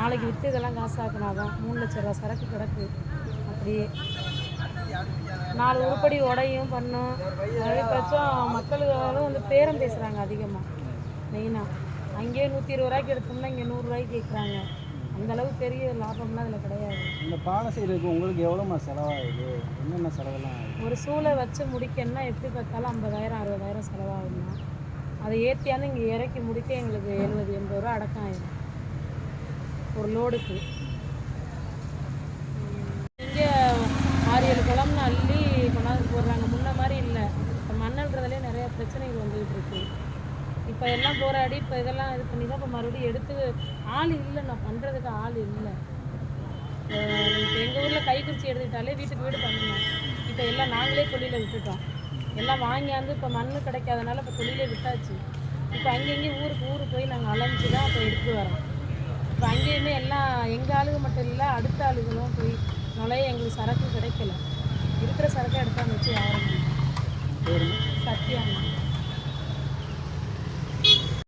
நாளைக்கு விற்று இதெல்லாம் காசு ஆக்கினாதான் 3,00,000 சரக்கு கிடக்கு. அப்படியே 4 உருப்படி உடையும் பண்ணும். அதிகபட்சம் மக்களும் வந்து பேரம் பேசுகிறாங்க அதிகமாக. மெயினாக அங்கேயே 120 ரூபாய்க்கு எடுத்தோம்னா இங்கே 100 ரூபாய்க்கு கேட்குறாங்க. அந்தளவு பெரிய லாபம்லாம் அதில் கிடையாது. இந்த பானை செய்கிறதுக்கு உங்களுக்கு எவ்வளோமா செலவாகுது? என்னென்ன செலவெல்லாம் ஆகுது? ஒரு சூளை வச்சு முடிக்கணும்னா எப்படி பார்த்தாலும் 50,000 60,000 செலவாகுதுன்னா, அதை ஏற்றியாந்து இங்கே இறக்கி முடிக்க எங்களுக்கு 70-80 ரூபா அடக்கம் ஆயிடும் ஒரு லோடுக்கு. இங்கே 6-7 குளம்னு அள்ளி கொண்டாந்து போடுறாங்க. முன்ன மாதிரி இல்லை. இப்போ மண்ணல்றதுலேயே நிறையா பிரச்சனைகள் வந்துகிட்டு இருக்கு. இப்போ எல்லாம் போராடி இப்போ இதெல்லாம் இது பண்ணி தான் இப்போ மறுபடியும் எடுத்து ஆள் இல்லை. நான் பண்ணுறதுக்கு ஆள் இல்லை. இப்போ எங்கள் ஊரில் கைக்குறிச்சி எடுத்துக்கிட்டாலே வீட்டுக்கு வீடு பண்ணணும். இப்போ எல்லாம் நாங்களே தொழிலை விட்டுட்டோம். எல்லாம் வாங்கியாந்து இப்போ மண் கிடைக்காதனால இப்போ தொழிலே விட்டாச்சு. இப்போ அங்கேயும் ஊருக்கு போய் நாங்கள் அலைஞ்சி தான் இப்போ எடுத்துகிட்டு வரோம். இப்போ அங்கேயுமே எல்லாம் எங்கள் ஆளுங்க மட்டும் இல்லை, அடுத்த ஆளுகளும் போய் நுழைய எங்களுக்கு சரக்கு கிடைக்கல. இருக்கிற சரக்கை எடுத்தாந்து வச்சு யாரும் சத்தியாங்க.